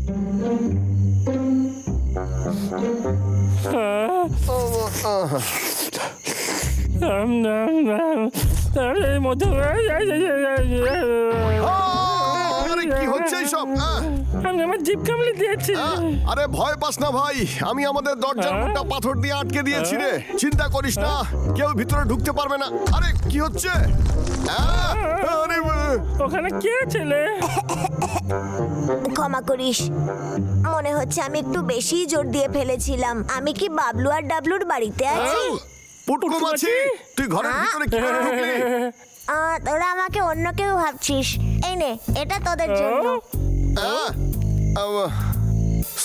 কি হচ্ছে এইসব? আমি আমার জিভ কামড়ে দিয়েছি। আরে ভয় পাস না ভাই, আমি আমাদের দরজার মুখটা পাথর দিয়ে আটকে দিয়েছি রে। চিন্তা করিস না, কেউ ভিতরে ঢুকতে পারবে না। আরে কি হচ্ছে? আরে ওখানে কে ছেলে? ক্ষমা করিস, মনে হচ্ছে আমি একটু বেশি জোর দিয়ে ফেলেছিলাম। আমি কি বাবলু আর ডাবলুর বাড়িতে আছি? পুটকু মাছি, তুই ঘরের ভিতরে কি করে ঢুকলি? তোরা আমাকে অন্য কেউ ভাবছিস। এই নে, এটা তোদের জন্য।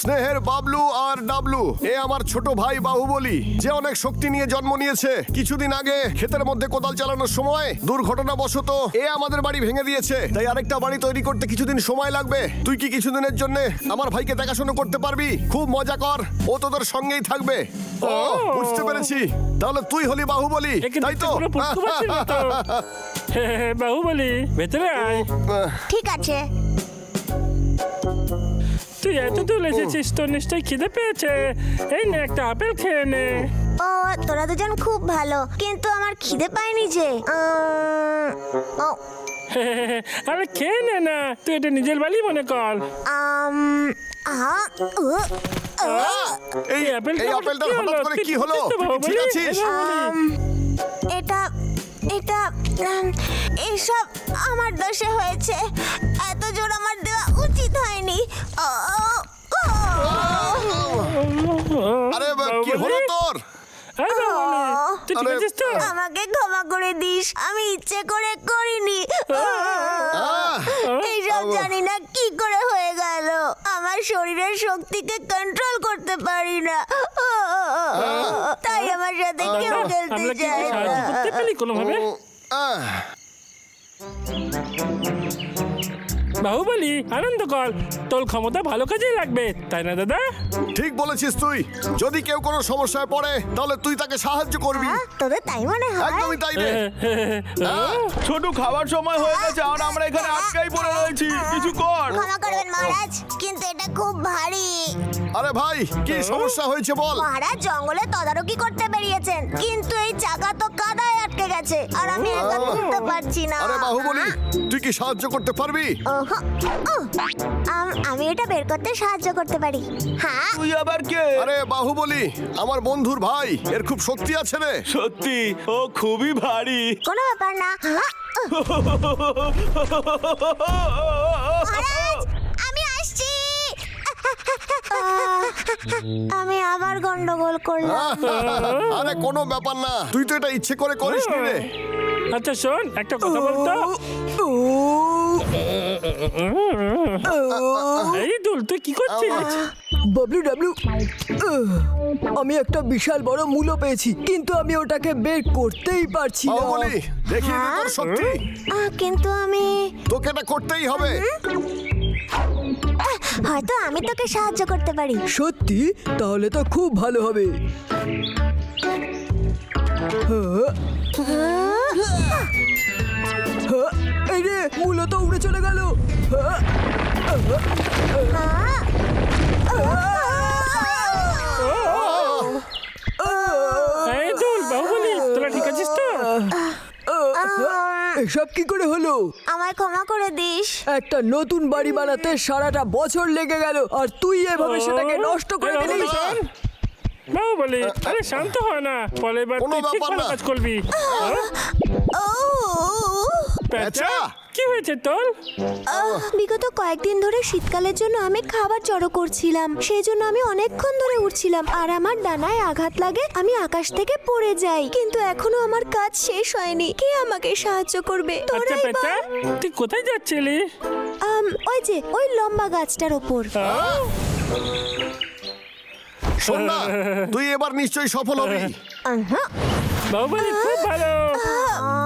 স্নেহের বাবলু আর ডাবলু, এ আমার ছোট ভাই বাহুবলী, যে অনেক শক্তি নিয়ে জন্ম নিয়েছে। কিছুদিন আগে ক্ষেতের মধ্যে কোদাল চালানোর সময় দুর্ঘটনাবশত এ আমাদের বাড়ি ভেঙে দিয়েছে। তাই আরেকটা বাড়ি তৈরি করতে কিছুদিন সময় লাগবে। তুই কি কিছুদিনের জন্য আমার ভাইকে দেখাশোনা করতে পারবি? খুব মজা কর, ও তোদের সঙ্গেই থাকবে। ও বুঝতে পেরেছি, তাহলে তুই হলি বাহুবলী, তাই তো? বাহুবলী, ভেতরে আয়। ঠিক আছে। তুই এত দূর এসেছিস, তোর নিশ্চয়ই খিদে পেয়েছে। এই নে, একটা আপেল খেয়ে নে। ও, তোরা দুজন খুব ভালো, কিন্তু আমার খিদে পায়নি যে। আরে খেয়ে নে না, তুই এটা নিজের বাড়ি মনে কর। এই আপেলটা হঠাৎ করে কি হলো? ঠিক আছিস? এটা এইসব আমার দোষে হয়েছে। এত জোর আমার দেওয়া উচিত হয়নি। আরে কি হলো তোর? আমাকে ক্ষমা করে দিস, আমি ইচ্ছে করে করিনি। এইসব জানি না কি করে হয়ে গেল। আমার শরীরের শক্তিকে কন্ট্রোল করতে পারি না, তাই আমার সাথে কেউ খেলতে চায় না। কোনোভাবে বাহুবলী, আনন্দ কর, তোর ক্ষমতা ভালো কাজে লাগবে, তাই না দাদা? ঠিক বলেছিস তুই। যদি কেউ কোনো সমস্যায় পড়ে তাহলে তুই তাকে সাহায্য করবি। তোদের তাই মনে হয়? একদমই তাই রে। ছোট, খাবার সময় হয়ে গেছে আর আমরা এখানে আটকাই পড়ে রয়েছি, কিছু কর। ক্ষমা করবেন মহারাজ, কিন্তু এটা খুব ভারী। আরে ভাই, কি সমস্যা হয়েছে বল? মহারাজ জঙ্গলে তদারকি করতে বেরিয়েছেন, কিন্তু এই চাকা তো কাদায় আটকে গেছে আর আমি একা তুলতে পারছি না। আরে বাহুবলী, তুই কি সাহায্য করতে পারবি? আমি এটা বের করতে সাহায্য করতে পারি। হ্যাঁ। তুই আবার কে? আরে বাহুবলী, আমার বন্ধুর ভাই, এর খুব শক্তি আছে রে। সত্যি ও খুবই ভারী। কোনো ব্যাপার না। মহারাজ, আমি আসছি। আমি আবার গন্ডগোল করলাম। আরে কোনো ব্যাপার না, তুই তো এটা ইচ্ছে করে করিস নি রে। আচ্ছা শোন, একটা কথা বলতো। এই দুল, তুই কি করছিস? বাবলু ডাবলু, আমি একটা বিশাল বড় মূলো পেয়েছি, কিন্তু আমি ওটাকে বের করতেই পারছি না। বাহুবলী, দেখি তোর শক্তি। কিন্তু আমি তোকে এটা করতেই হবে। হয়তো আমি তোকে সাহায্য করতে পারি। সত্যি? তাহলে তো খুব ভালো হবে। এই রে, মূলো তো উড়ে চলে গেল। এই দুল, বাহুবলী, তোরা ঠিক আছিস তো? এসব কি করে হলো? আমায় ক্ষমা করে দিস। একটা নতুন বাড়ি বানাতে সারাটা বছর লেগে গেল, আর তুই এভাবে সেটাকে নষ্ট করে দিলি। বাহুবলী, আরে শান্ত হয় না, পরের বার কোনো তুই ঠিক ব্যাপার ভালো না। কাজ করবি। পেঁচা, কি হয়েছে তোর? বিগত কয়েকদিন ধরে শীতকালের জন্য আমি খাবার জড়ো করছিলাম, সেই জন্য আমি অনেকক্ষণ ধরে উঠছিলাম আর আমার ডানায় আঘাত লাগে, আমি আকাশ থেকে পড়ে যাই। কিন্তু এখনো আমার কাজ শেষ হয়নি। কে আমাকে সাহায্য করবে? আচ্ছা তোরাই পেঁচা, বল। তুই কোথায় যাচ্ছিলি? ওই যে ওই লম্বা গাছটার ওপর। শোন না, তুই এবার নিশ্চয়ই সফল হবি। বাহুবলী, খুব ভালো।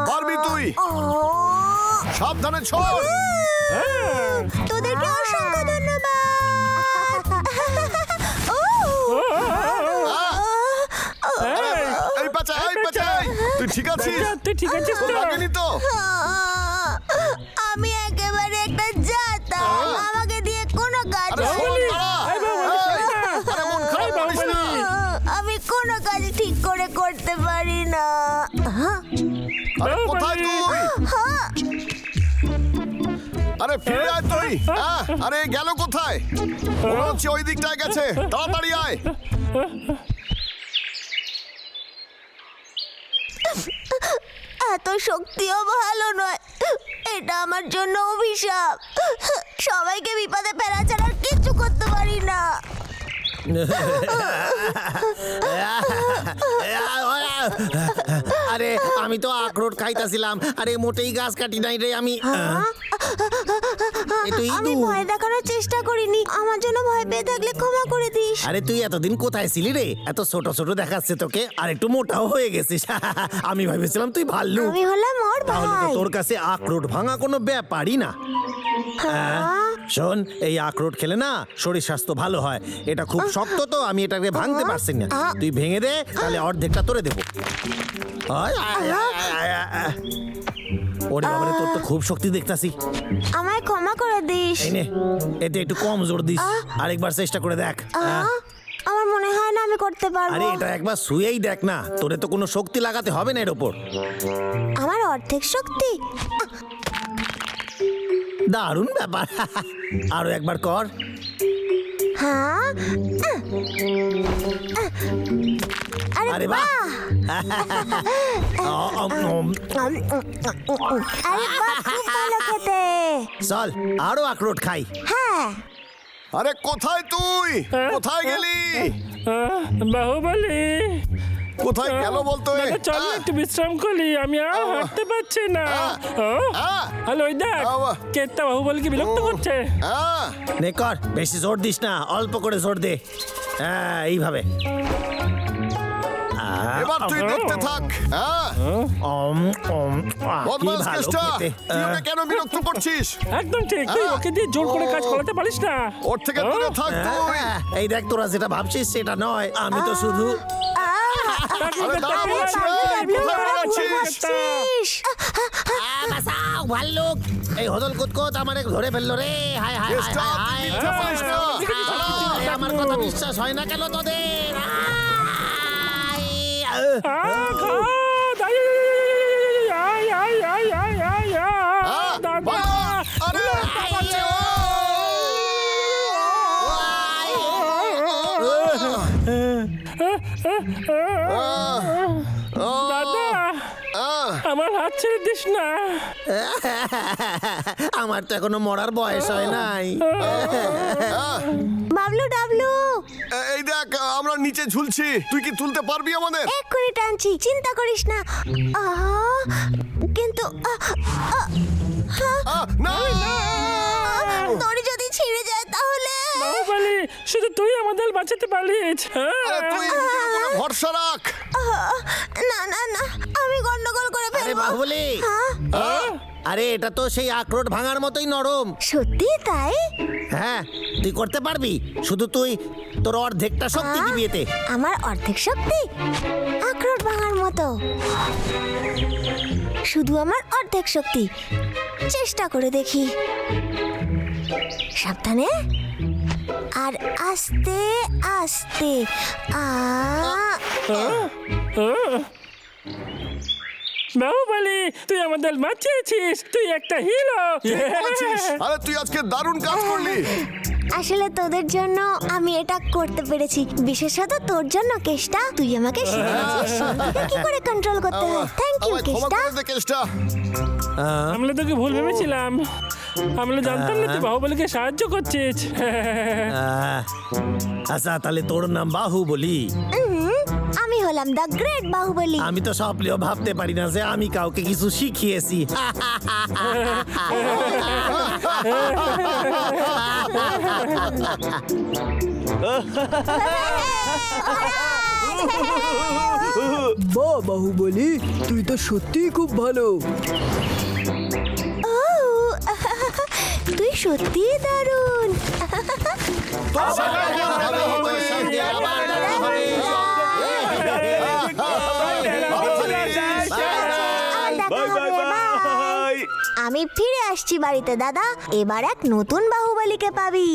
পারবি তুই। সাবধানে ছড়। তোদেরকে অসংখ্য ধন্যবাদ। এই পেঁচা, এই পেঁচা, তুই ঠিক আছিস? তুই ঠিক আছিস তো? লাগেনি তো? আমি একেবারে একটা জাতা, আমাকে দিয়ে কোনো কাজ আরে হবে শোন না। আরে গেল কোথায়? মনে হচ্ছে ওই দিকটায় গেছে। তাড়াতাড়ি আয়। এত শক্তিও ভালো নয়, এটা আমার জন্য অভিশাপ। সবাইকে বিপদে ফেলা ছাড়া আর কিচ্ছু করতে পারি না। আরে আমি তো আখরোট খাইতাছিলাম। আরে মোটেই গাছ কাটি নাই রে আমি। এ তো আমি ইঁদুর। ভয় দেখানোর চেষ্টা করিনি, আমার জন্য ভয় পেয়ে থাকলে ক্ষমা করে দিস। আরে তুই এতদিন কোথায় ছিলি রে? এত ছোট ছোট দেখাচ্ছে তোকে, আর একটু মোটাও হয়ে গেছিস। আমি ভেবেছিলাম তুই ভাল্লুক। আমি হলাম ওর তাহলে তো ভাই। তোর কাছে আখরোট ভাঙা কোনো ব্যাপারই না। শোন, এই আখরোট খেলে না শরীর স্বাস্থ্য ভালো হয়। এটা খুব শক্ত তো, আমি এটাকে ভাঙতে পারছি না। তুই ভেঙে দে, তাহলে অর্ধেকটা তোরে দেবো। ওরে বাবারে, তোর তো খুব শক্তি দেখতাছি। আমায় ক্ষমা করে দিস। এই নে, এতে একটু কম জোর দিস। আরেকবার চেষ্টা করে দেখ। আমার মনে হয় না আমি করতে আরে পারবো। এটা একবার শুয়েই দেখ না, তোরে তো কোনো শক্তি লাগাতে হবে না এর ওপর। আমার অর্ধেক শক্তি। দারুণ ব্যাপার। আরো একবার কর। হ্যাঁ, আরে আরে বাহ। আরে বাহ, খুব ভালো খেতে। চল আরো আখরোট খাই। হ্যাঁ, আরে কোথায় তুই? কোথায় গেলি? বাহুবলি, কোথায় গেল বলতো? দাদা চল না একটু বিশ্রাম করি, আমি আর হাঁটতে পারছি না। হ্যালো, ওই দেখ কেতটা বাহুবলকে বিরক্ত করছে। নে কর, বেশি জোর দিস না, অল্প করে জোর দে। হ্যাঁ, এইভাবে। এবার তুই দেখতে থাক। কি বদমাস ভালো কেষ্টা, খেতে। তুই ওকে কেন বিরক্ত করছিস? একদম ঠিক, তুই ওকে দিয়ে জোর করে কাজ করাতে পারিস না। ওর থেকে দূরে থাক তুই। এই দেখ, তোরা যেটা ভাবছিস সেটা নয়, আমি তো শুধু আরে দাঁড়া বলছি, কোথায় যাচ্ছিস? বাঁচাও, ভাল্লুক! এই হদল কুতকুত আমার ধরে ফেললো রে। হায় হায় কেষ্টা, তুই মিথ্যে বলিস না। হায়, আমার কথা বিশ্বাস হয় না কেন তোদের? দাদা, আরে বাঁচাচ্ছে ও। দাদা, আমার হাত ছেড়ে দিস না। আমার তো এখনো মরার বয়স হয় নাই। বাবলু ডাবলু, এই দেখ, আমরা নিচে ঝুলছি। তুই কি তুলতে পারবি আমাদের? এক্ষুনি টানছি, চিন্তা করিস না। কিন্তু না, দড়ি যদি ছিঁড়ে যায় তাহলে? বাহুবলি, শুধু তুই আমাদের বাঁচাতে পারিস। আরে তুই নিজের উপরে ভরসা রাখ। না না না, আমি গন্ডগোল করে আরে ফেলবো। বাহুবলি, আরে এটা তো সেই আখরোট ভাঙার মতোই নরম। সত্যি তাই? হ্যাঁ, তুই করতে পারবি, শুধু তুই তোর অর্ধেকটা শক্তি দিবি এতে। আমার অর্ধেক শক্তি আখরোট ভাঙার মতো, শুধু আমার অর্ধেক শক্তি। চেষ্টা করে দেখি। সাবধানে আর আস্তে আস্তে। বাহুবলি, তুই আমাদের বাঁচিয়েছিস, তুই একটা হিরো। বলছিস? আরে তুই আজকে দারুণ কাজ করলি। আসলে তোদের জন্য আমি এটা করতে পেরেছি, বিশেষত তোর জন্য কেষ্টা। তুই আমাকে শিখিয়েছিস শক্তিকে কি করে কন্ট্রোল করতে হয়। থ্যাংক ইউ আমায় ক্ষমা কেষ্টা। করে দে কেষ্টা। আমরা তোকে ভুল ভেবেছিলাম, আমরা জানতাম না তুই বাহুবলীকে সাহায্য করছিস। আচ্ছা, তাহলে তোর নাম বাহুবলি। আমি হলাম দ্য গ্রেট বাহুবলী। আমি তো স্বপ্নেও ভাবতে পারি না যে আমি কাউকে কিছু শিখিয়েছি। বাহ বাহুবলী, তুই তো সত্যিই খুব ভালো। তুই সত্যিই দারুণ। তোর সঙ্গে দেখা হবে, তোর সঙ্গে আবার দেখা হবে। Bye bye bye. আমি ফিরে আসছি বাড়িতে দাদা, এবার এক নতুন বাহুবলীকে পাবি।